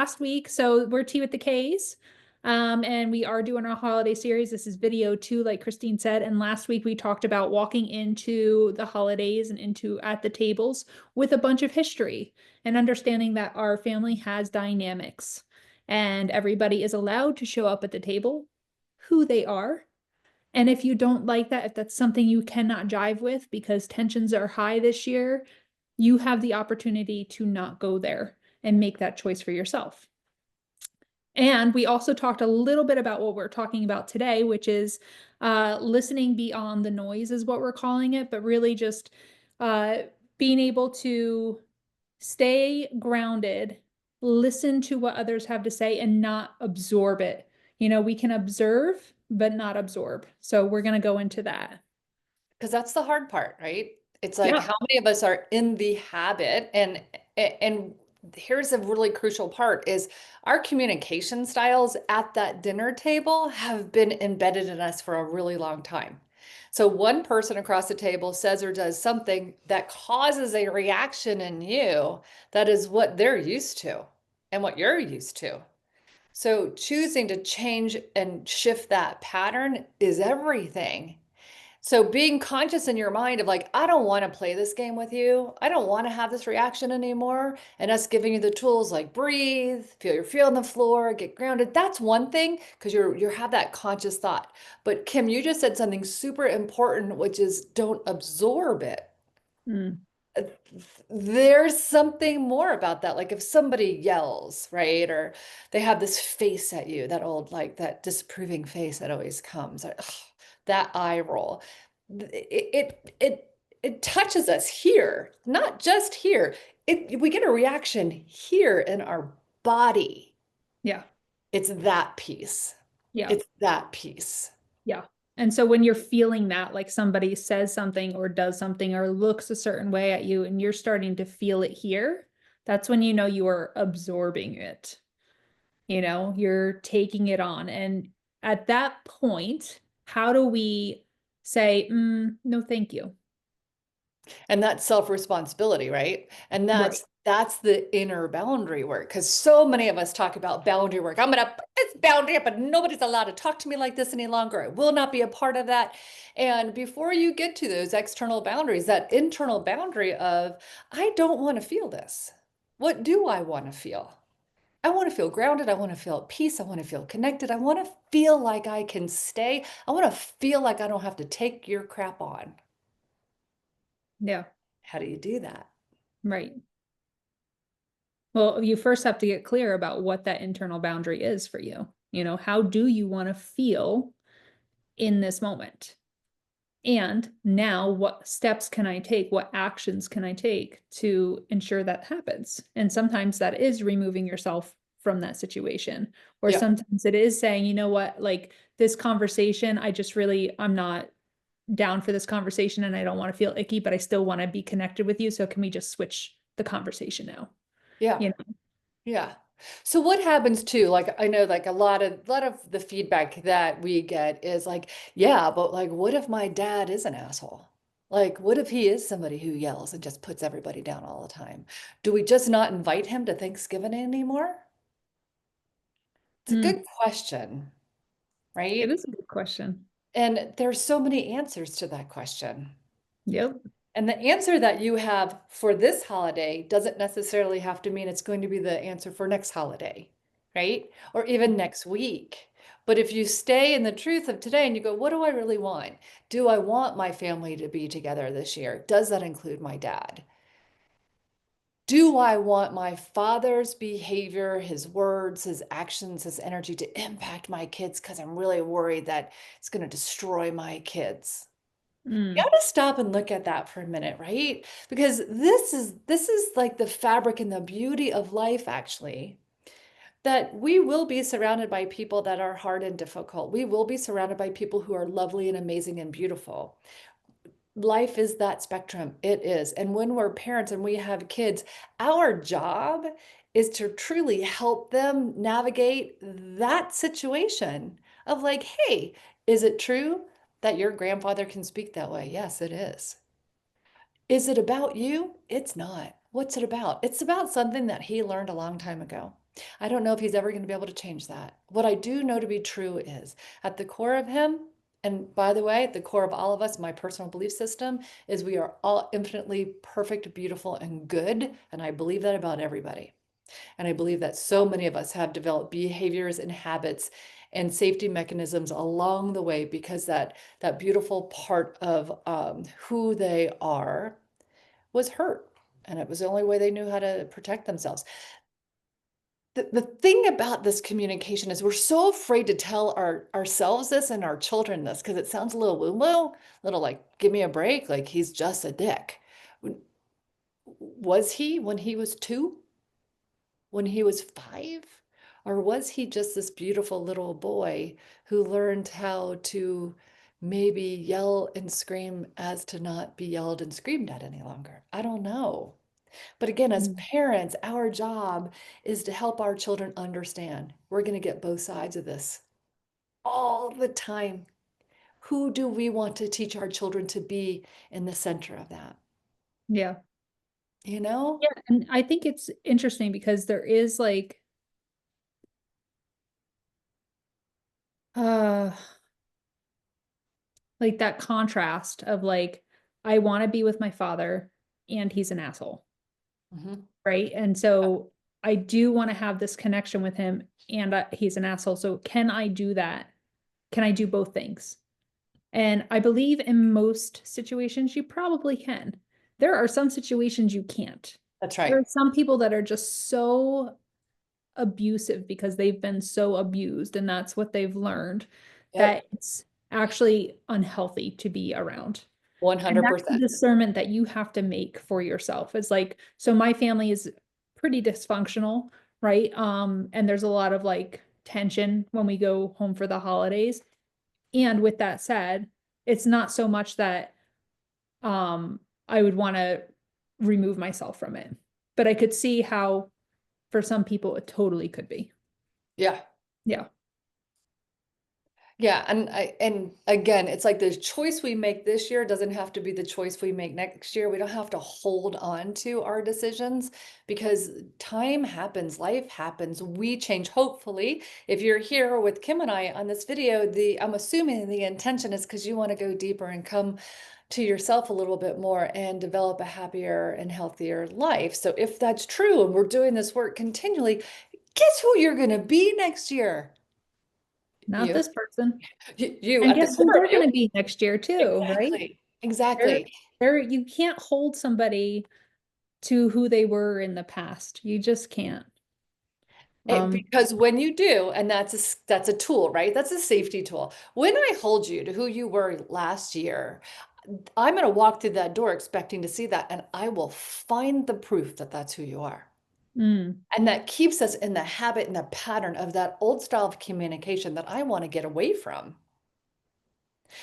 last week. So we're Tea with the K's. And we are doing our holiday series. This is video two, like Christine said. And last week we talked about walking into the holidays and into at the tables with a bunch of history and understanding that our family has dynamics and everybody is allowed to show up at the table who they are. And if you don't like that, if that's something you cannot jive with because tensions are high this year, you have the opportunity to not go there and make that choice for yourself. And we also talked a little bit about what we're talking about today, which is listening beyond the noise, is what we're calling it, but really just uh, being able to stay grounded, listen to what others have to say, and not absorb it. We can observe, but not absorb. So we're going to go into that. Because that's the hard part, right? It's like Yeah. how many of us are in the habit and here's a really crucial part is our communication styles at that dinner table have been embedded in us for a really long time. So one person across the table says or does something that causes a reaction in you that is what they're used to and what you're used to. So choosing to change and shift that pattern is everything. So being conscious in your mind of like, I don't want to play this game with you. I don't want to have this reaction anymore. And us giving you the tools like breathe, feel your feet on the floor, get grounded. That's one thing because you have that conscious thought. But Kim, you just said something super important, which is don't absorb it. Mm. Uh, There's something more about that. Like if somebody yells, right? Or they have this face at you, that old, like that disapproving face that always comes, ugh, that eye roll. It touches us here, not just here. We get a reaction here in our body. Yeah. It's that piece. Yeah. It's that piece. Yeah. And so when you're feeling that, like somebody says something or does something or looks a certain way at you and you're starting to feel it here, that's when you know you are absorbing it. You're taking it on. And at that point, how do we say, no, thank you? And that's self-responsibility, right? And Right. that's the inner boundary work. Because so many of us talk about boundary work. I'm gonna put this boundary up, but nobody's allowed to talk to me like this any longer. I will not be a part of that. And before you get to those external boundaries, that internal boundary of, I don't want to feel this. What do I want to feel? I want to feel grounded. I want to feel at peace. I want to feel connected. I want to feel like I can stay. I want to feel like I don't have to take your crap on. Yeah. How do you do that? Right. Well, you first have to get clear about what that internal boundary is for you. How do you want to feel in this moment? And now, what steps can I take? What actions can I take to ensure that happens? And sometimes that is removing yourself from that situation. Or Yeah. sometimes it is saying, you know what, like this conversation, I'm not down for this conversation and I don't want to feel icky, but I still want to be connected with you. So can we just switch the conversation now? Yeah. You know? Yeah. So what happens too, like I know like a lot of the feedback that we get is like, yeah, but like what if my dad is an asshole? Like what if he is somebody who yells and just puts everybody down all the time? Do we just not invite him to Thanksgiving anymore? It's a Mm, good question, it right? is a good question. And there's so many answers to that question. Yep. And the answer that you have for this holiday doesn't necessarily have to mean it's going to be the answer for next holiday, right? Or even next week. But if you stay in the truth of today and you go, what do I really want? Do I want my family to be together this year? Does that include my dad? Do I want my father's behavior, his words, his actions, his energy to impact my kids? Because I'm really worried that it's going to destroy my kids. You Mm, got to stop and look at that for a minute, right? Because this is like the fabric and the beauty of life, actually, that we will be surrounded by people that are hard and difficult. We will be surrounded by people who are lovely and amazing and beautiful. Life is that spectrum. It is. And when we're parents and we have kids, our job is to truly help them navigate that situation of like, hey, is it true that your grandfather can speak that way? Yes, it is. Is it about you? It's not. What's it about? It's about something that he learned a long time ago. I don't know if he's ever going to be able to change that. What I do know to be true is at the core of him, and by the way, the core of all of us, my personal belief system is we are all infinitely perfect, beautiful, and good. And I believe that about everybody. And I believe that so many of us have developed behaviors and habits and safety mechanisms along the way because that beautiful part of who they are was hurt. And it was the only way they knew how to protect themselves. The thing about this communication is we're so afraid to tell ourselves this and our children this because it sounds a little woo-woo, little like, give me a break, like he's just a dick. Was he when he was 2? When he was 5? Or was he just this beautiful little boy who learned how to maybe yell and scream as to not be yelled and screamed at any longer? I don't know. But again, as Mm. parents, our job is to help our children understand. We're going to get both sides of this all the time. Who do we want to teach our children to be in the center of that? Yeah. You know? Yeah, and I think it's interesting because there is uh like that contrast of like I want to be with my father and he's an asshole, Mhm. right? And so I do want to have this connection with him and he's an asshole. So can I do that? Can I do both things? And I believe in most situations you probably can. There are some situations you can't. That's There right. are some people that are just so abusive because they've been so abused and that's what they've learned Yep. that it's actually unhealthy to be around. And that's the 100%. discernment that you have to make for yourself. It's like, so my family is pretty dysfunctional, right? And there's a lot of like tension when we go home for the holidays. And with that said, it's not so much that I would want to remove myself from it. But I could see how for some people it totally could be. Yeah. Yeah. Yeah, and again, it's like the choice we make this year doesn't have to be the choice we make next year. We don't have to hold on to our decisions because time happens, life happens, we change. Hopefully, if you're here with Kim and I on this video, the I'm assuming the intention is because you want to go deeper and come to yourself a little bit more and develop a happier and healthier life. So if that's true and we're doing this work continually, guess who you're going to be next year? Not You. this person. You And at the guess who core of they're you. going to be next year too, right? Exactly. They're, Exactly. you can't hold somebody to who they were in the past. You just can't. Um, Because when you do, and that's a tool, right? That's a safety tool. When I hold you to who you were last year, I'm going to walk through that door expecting to see that, and I will find the proof that that's who you are. mm, And that keeps us in the habit and the pattern of that old style of communication that I want to get away from.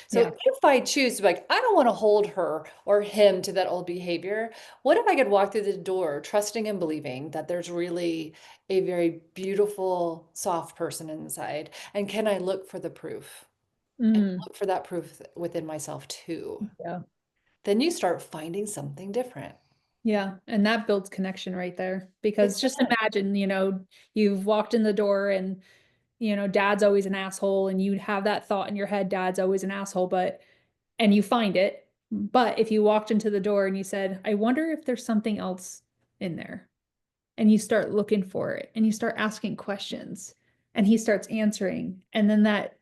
So yeah. if I choose to be like, I don't want to hold her or him to that old behavior, what if I could walk through the door trusting and believing that there's really a very beautiful, soft person inside? And can I look for the proof and Mm, look for that proof within myself too? yeah. Then you start finding something different. Yeah. And that builds connection right there. It Because just does. imagine, you've walked in the door and, dad's always an asshole, and you'd have that thought in your head, dad's always an asshole, and you find it. But if you walked into the door and you said, I wonder if there's something else in there, and you start looking for it and you start asking questions and he starts answering, and then that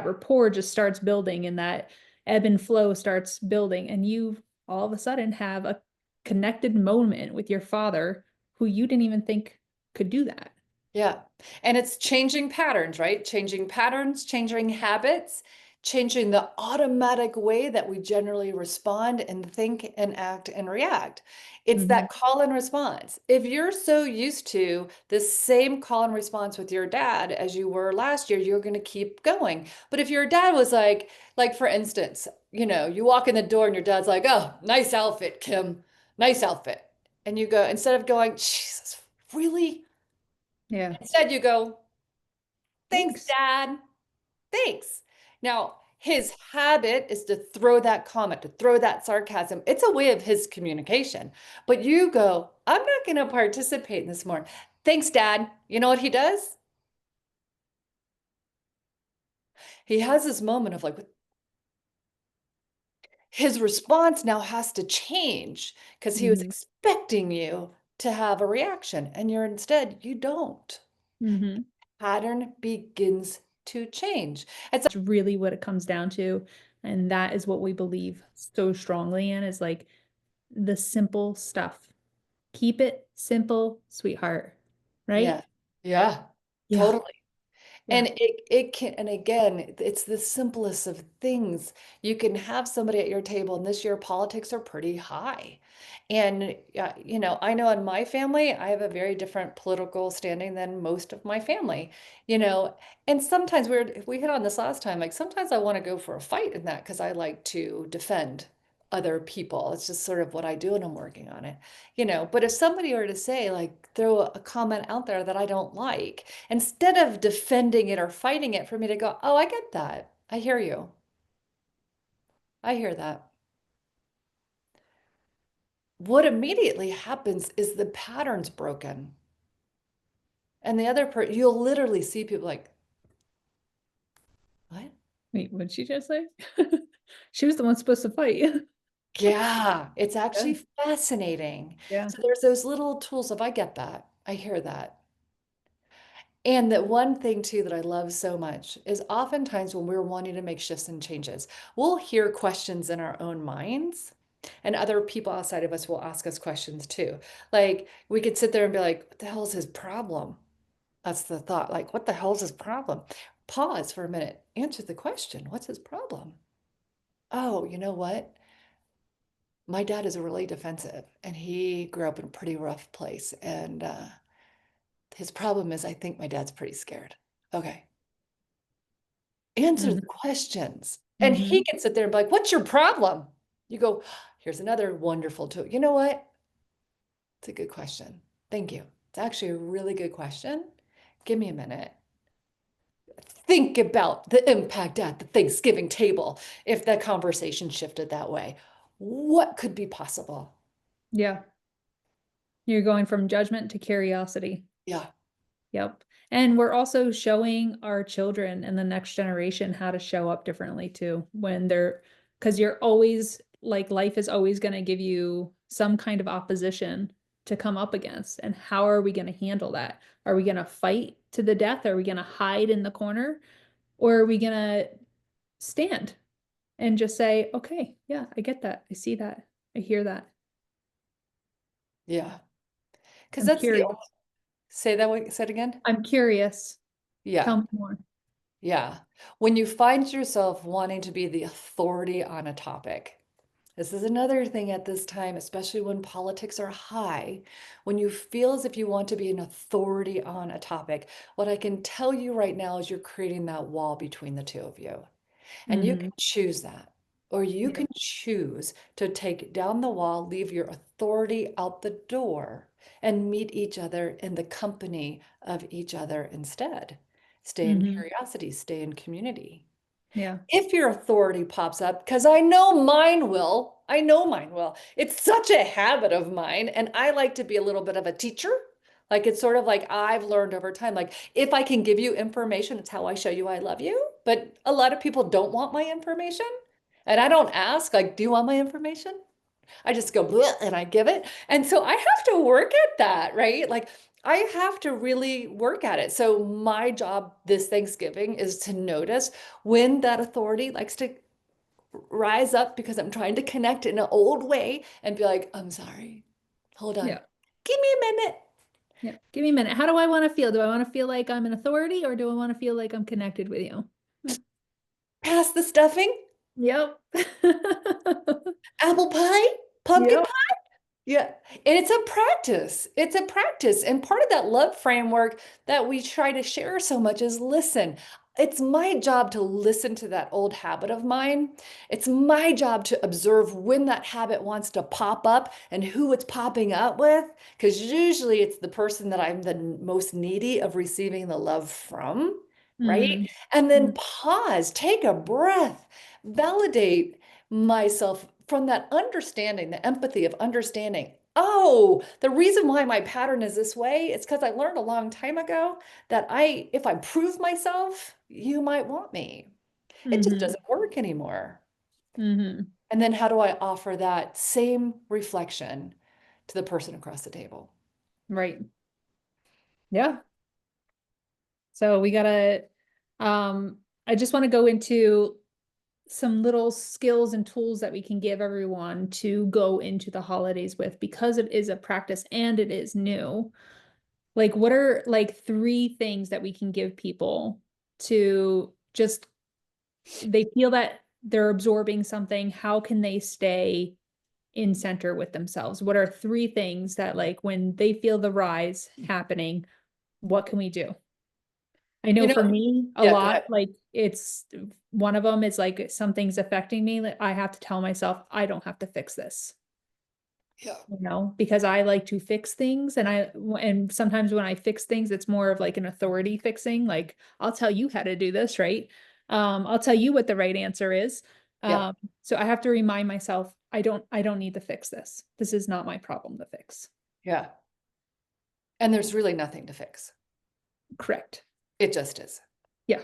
rapport just starts building and that ebb and flow starts building, and you all of a sudden have a connected moment with your father who you didn't even think could do that. Yeah. And it's changing patterns, right? Changing patterns, changing habits, changing the automatic way that we generally respond and think and act and react. It's Mhm. that call and response. If you're so used to the same call and response with your dad as you were last year, you're going to keep going. But if your dad was like for instance, you walk in the door and your dad's like, "Oh, nice outfit, Kim. Nice outfit." And you go, instead of going, "Jesus, really?" Yeah. Instead, you go, "Thanks, Thanks. Dad. Thanks." Now, his habit is to throw that comment, to throw that sarcasm. It's a way of his communication. But you go, "I'm not going to participate in this more." Thanks, Dad. You know what he does? He has this moment of like, his response now has to change because he was Hmm. expecting you to have a reaction and you don't. Hmm. Pattern begins to change. It's really what it comes down to. And that is what we believe so strongly in is like the simple stuff. Keep it simple, sweetheart. Yeah, Right? yeah, Yeah. totally. Yeah. And it can, and again, it's the simplest of things. You can have somebody at your table, and this year politics are pretty high. And I know in my family, I have a very different political standing than most of my family, you know. And sometimes we hit on this last time, like sometimes I want to go for a fight in that because I like to defend other people. It's just sort of what I do and I'm working on it, But if somebody were to say, like, throw a comment out there that I don't like, instead of defending it or fighting it, for me to go, oh, I get that. I hear you. I hear that. What immediately happens is the pattern's broken. And the other part, you'll literally see people like, what? Wait, what did she just say? She was the one supposed to fight. Yeah, it's Yeah. actually fascinating. Yeah. So there's those little tools of, I get that. I hear that. And that one thing too that I love so much is oftentimes when we're wanting to make shifts and changes, we'll hear questions in our own minds, and other people outside of us will ask us questions too. Like we could sit there and be like, what the hell is his problem? That's the thought. Like, what the hell is his problem? Pause for a minute, answer the question. What's his problem? Oh, you know what? My dad is really defensive and he grew up in a pretty rough place. And his problem is, I think my dad's pretty scared. Okay, answer Hmm. the questions. And he Hmm. can sit there and be like, what's your problem? You go, here's another wonderful tool. You know what? It's a good question. Thank you. It's actually a really good question. Give me a minute. Think about the impact at the Thanksgiving table if that conversation shifted that way. What could be possible? Yeah. You're going from judgment to curiosity. Yeah. Yep. And we're also showing our children and the next generation how to show up differently too when they're, because you're always like life is always going to give you some kind of opposition to come up against. And how are we going to handle that? Are we going to fight to the death? Are we going to hide in the corner? Or are we going to stand and just say, okay, yeah, I get that. I see that. I hear that. Yeah. Because I'm that's the only, curious. say that way, say it again. I'm curious. Yeah. Tell me more. Yeah. When you find yourself wanting to be the authority on a topic, this is another thing at this time, especially when politics are high, when you feel as if you want to be an authority on a topic, what I can tell you right now is you're creating that wall between the two of you. And you Hmm. can choose that. Or you Yeah. can choose to take down the wall, leave your authority out the door, and meet each other in the company of each other instead. Stay in Hmm. curiosity, stay in community. Yeah. If your authority pops up, because I know mine will. It's such a habit of mine. And I like to be a little bit of a teacher. Like it's sort of like I've learned over time. Like if I can give you information, it's how I show you I love you. But a lot of people don't want my information. And I don't ask, like, do you want my information? I just go "Bleh," and I give it. And so I have to work at that, right? Like I have to really work at it. So my job this Thanksgiving is to notice when that authority likes to rise up because I'm trying to connect in an old way and be like, I'm sorry. Hold on. Yeah. Give me a minute. Yeah. Give me a minute. How do I want to feel? Do I want to feel like I'm an authority or do I want to feel like I'm connected with you? Pass the stuffing. Yep. Apple pie. Pumpkin. Yep. Yeah. And it's a practice. It's a practice. And part of that love framework that we try to share so much is listen. It's my job to listen to that old habit of mine. It's my job to observe when that habit wants to pop up and who it's popping up with. Because usually it's the person that I'm the most needy of receiving the love from, right? Mm. And then Mm. pause, take a breath, validate myself from that understanding, the empathy of understanding. oh, the reason why my pattern is this way is because I learned a long time ago that if I prove myself, you might want me. It just Mm-hmm. doesn't work anymore. Mm-hmm. And then how do I offer that same reflection to the person across the table? Right. Yeah. So we gotta, um, I just want to go into some little skills and tools that we can give everyone to go into the holidays with because it is a practice and it is new. Like, what are like three things that we can give people to just, they feel that they're absorbing something. How can they stay in center with themselves? What are three things that, like, when they feel the rise happening, what can we do? I know You for know, me, a yeah, go lot, ahead. like it's one of them is like something's affecting me. Like I have to tell myself, I don't have to fix this, Yeah, because I like to fix things. And sometimes when I fix things, it's more of like an authority fixing. Like I'll tell you how to do this, right? I'll tell you what the right answer is. yeah, Um, so I have to remind myself, I don't need to fix this. This is not my problem to fix. yeah. And there's really nothing to fix. Correct. It just is. Yeah.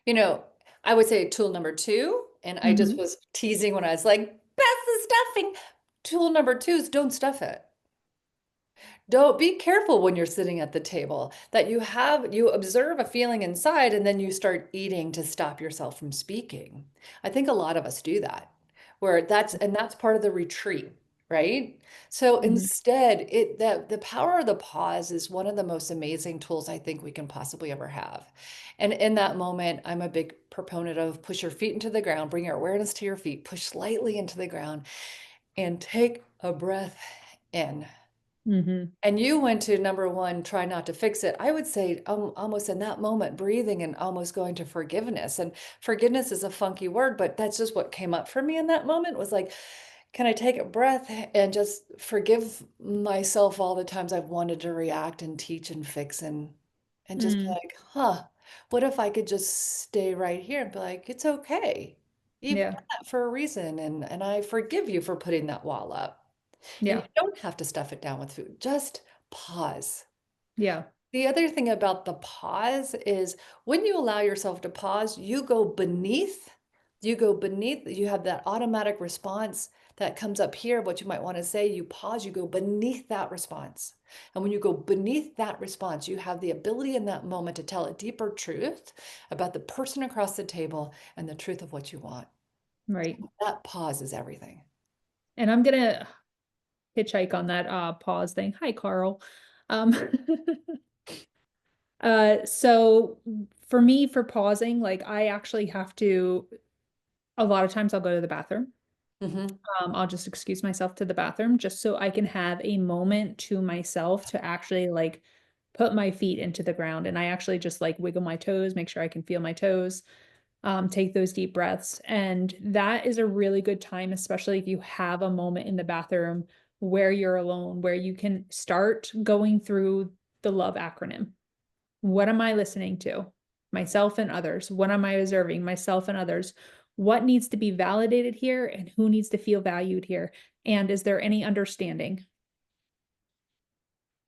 You know, I would say tool number two, and I just Hmm. was teasing when I was like, pass the stuffing. Tool number two is don't stuff it. Don't be careful when you're sitting at the table that you observe a feeling inside and then you start eating to stop yourself from speaking. I think a lot of us do that, where that's part of the retreat, right? So Hmm. instead, the power of the pause is one of the most amazing tools I think we can possibly ever have. And in that moment, I'm a big proponent of push your feet into the ground, bring your awareness to your feet, push slightly into the ground, and take a breath in. Hmm. And you went to number one, try not to fix it. I would say almost in that moment, breathing and almost going to forgiveness. And forgiveness is a funky word, but that's just what came up for me in that moment was like, can I take a breath and just forgive myself all the times I've wanted to react and teach and fix and just be Mm. like, huh, what if I could just stay right here and be like, it's okay. You've Yeah. done that for a reason, and I forgive you for putting that wall up. And Yeah. you don't have to stuff it down with food. Just pause. Yeah. The other thing about the pause is when you allow yourself to pause, you have that automatic response that comes up here, what you might want to say, you pause, you go beneath that response. And when you go beneath that response, you have the ability in that moment to tell a deeper truth about the person across the table and the truth of what you want. Right. That pause is everything. And I'm gonna hitchhike on that pause thing. Hi, Carl. Um so for me, for pausing, like I actually have to, a lot of times I'll go to the bathroom. Hmm. I'll just excuse myself to the bathroom just so I can have a moment to myself to actually like put my feet into the ground. And I actually just like wiggle my toes, make sure I can feel my toes, take those deep breaths. And that is a really good time, especially if you have a moment in the bathroom where you're alone, where you can start going through the love acronym. What am I listening to? Myself and others. What am I observing? Myself and others. What needs to be validated here and who needs to feel valued here? And is there any understanding?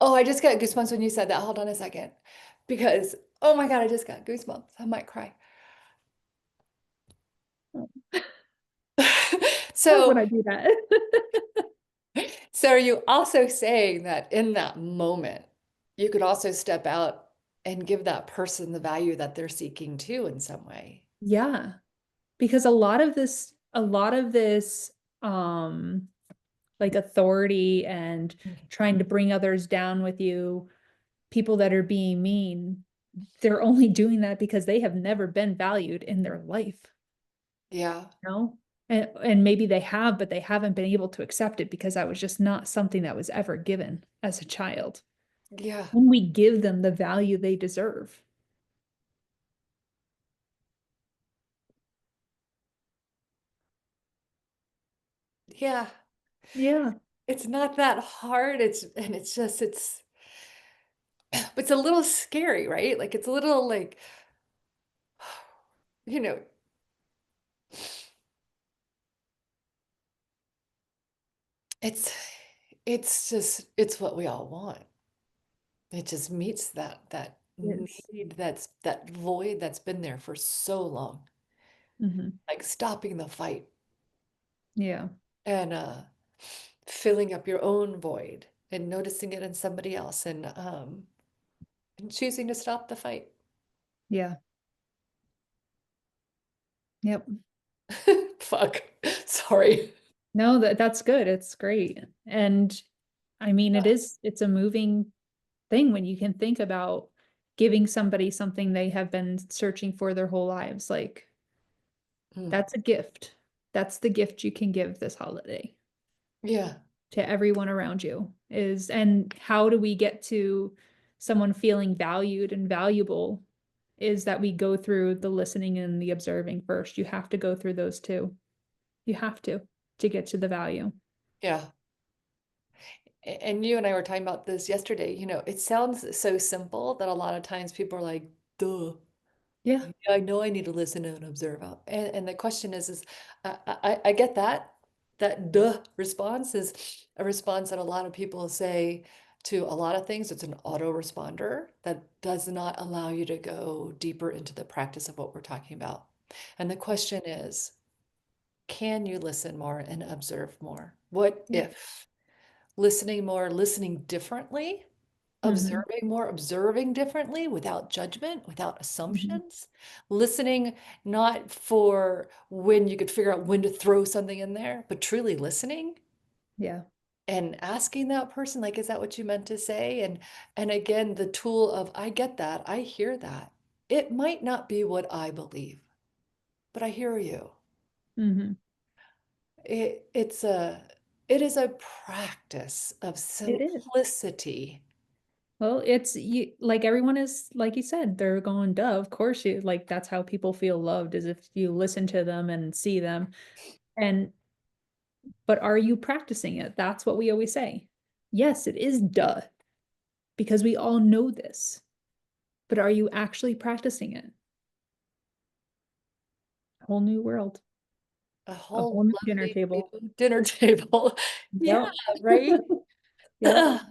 Oh, I just got goosebumps when you said that. Hold on a second. Because, oh my God, I just got goosebumps. I might cry. Love when So, I do that. so are you also saying that in that moment, you could also step out and give that person the value that they're seeking too in some way? Yeah, because a lot of this, um, like authority and trying to bring others down with you, people that are being mean, they're only doing that because they have never been valued in their life. Yeah. Know? And maybe they have, but they haven't been able to accept it because that was just not something that was ever given as a child. Yeah. When we give them the value they deserve. Yeah. Yeah. It's not that hard. It's just, it's a little scary, right? Like it's a little like, you know, it's it's just, it's what we all want. It just meets that Yes. need, that void that's been there for so long. Hmm. Like stopping the fight Yeah. and filling up your own void and noticing it in somebody else and choosing to stop the fight. Yeah. Yep. Fuck. Sorry. No, that's good. It's great. And I mean, it's a moving thing when you can think about giving somebody something they have been searching for their whole lives. Like, Mm. that's a gift. That's the gift you can give this holiday Yeah. to everyone around you is, and how do we get to someone feeling valued and valuable is that we go through the listening and the observing first. You have to go through those two. You have to get to the value. Yeah. And you and I were talking about this yesterday. It sounds so simple that a lot of times people are like, duh. Yeah. Like, "Yeah, I know I need to listen and observe." And the question is I get that. That duh response is a response that a lot of people say to a lot of things. It's an autoresponder that does not allow you to go deeper into the practice of what we're talking about. And the question is, can you listen more and observe more? What Yeah. if listening more, listening differently, Hmm. observing more, observing differently without judgment, without Hmm. assumptions, listening not for when you could figure out when to throw something in there, but truly listening Yeah. and asking that person, like, is that what you meant to say? And again, the tool of I get that, I hear that. It might not be what I believe, but I hear you. Hmm. It is a practice of It is. simplicity. Well, it's you, like everyone is, like you said, they're going, duh, of course you, like that's how people feel loved is if you listen to them and see them. And but are you practicing it? That's what we always say. Yes, it is duh, because we all know this. But are you actually practicing it? A whole new world, A a whole whole new dinner lovely table. new dinner table. Yeah, Yep. right? Yep.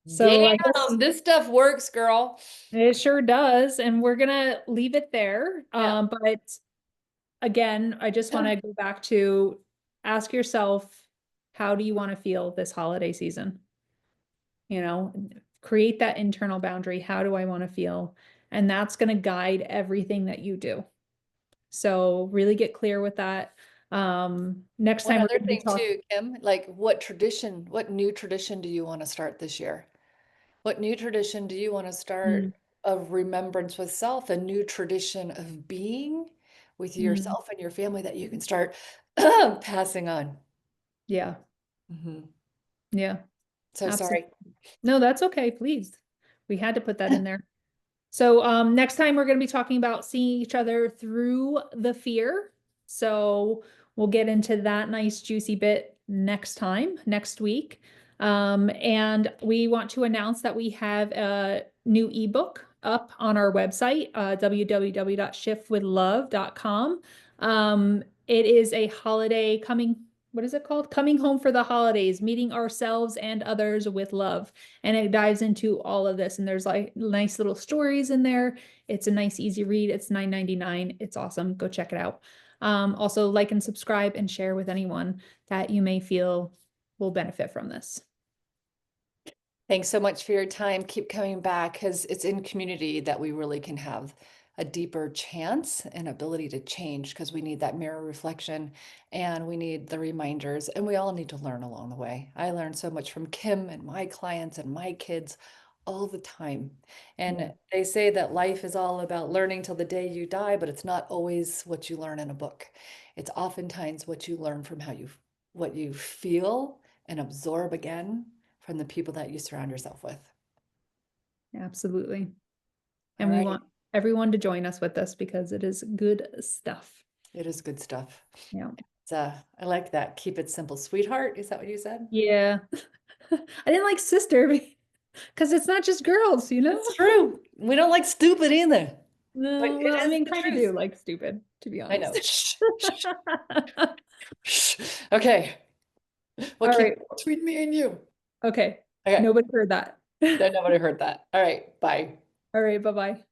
So I guess Damn, this stuff works, girl. it sure does. And we're gonna leave it there. Yeah. But again, I just want to go back to ask yourself, how do you want to feel this holiday season? You know, create that internal boundary. How do I want to feel? And that's going to guide everything that you do. So really get clear with that. Next One time we're other going to be thing talking. too, Kim, like what new tradition do you want to start this year? What new tradition do you want to Mm, start of remembrance with self, a new tradition of being with mm, yourself and your family that you can start passing on? yeah, Mhm. yeah, So absolutely. sorry. No, that's okay. Please. We had to put that in there. So next time we're going to be talking about seeing each other through the fear. So we'll get into that nice juicy bit next time, next week. And we want to announce that we have a new ebook up on our website, www.shiftwithlove.com. It is a holiday coming, what is it called? Coming home for the holidays, meeting ourselves and others with love, and it dives into all of this, and there's like nice little stories in there. It's a nice easy read. It's $9.99. It's awesome. Go check it out. Also like and subscribe and share with anyone that you may feel will benefit from this. Thanks so much for your time. Keep coming back because it's in community that we really can have a deeper chance and ability to change because we need that mirror reflection and we need the reminders and we all need to learn along the way. I learn so much from Kim and my clients and my kids all the time. Yeah, And they say that life is all about learning till the day you die, but it's not always what you learn in a book. It's oftentimes what you learn from what you feel and absorb again from the people that you surround yourself with. absolutely. All And we righty. want everyone to join us with this because it is good stuff. It is good stuff. Yeah. I like that. Keep it simple, sweetheart. Is that what you said? Yeah. I didn't like sister because it's not just girls, you know? It's true. We don't like stupid either, but No, it well, I is mean, the kind of truth. do like stupid, to be I know. honest. Shh, shh, shh. Okay. We'll All keep right. it between me and you. Okay. Okay. Nobody heard that. Nobody heard that. All right. Bye. All right. Bye-bye.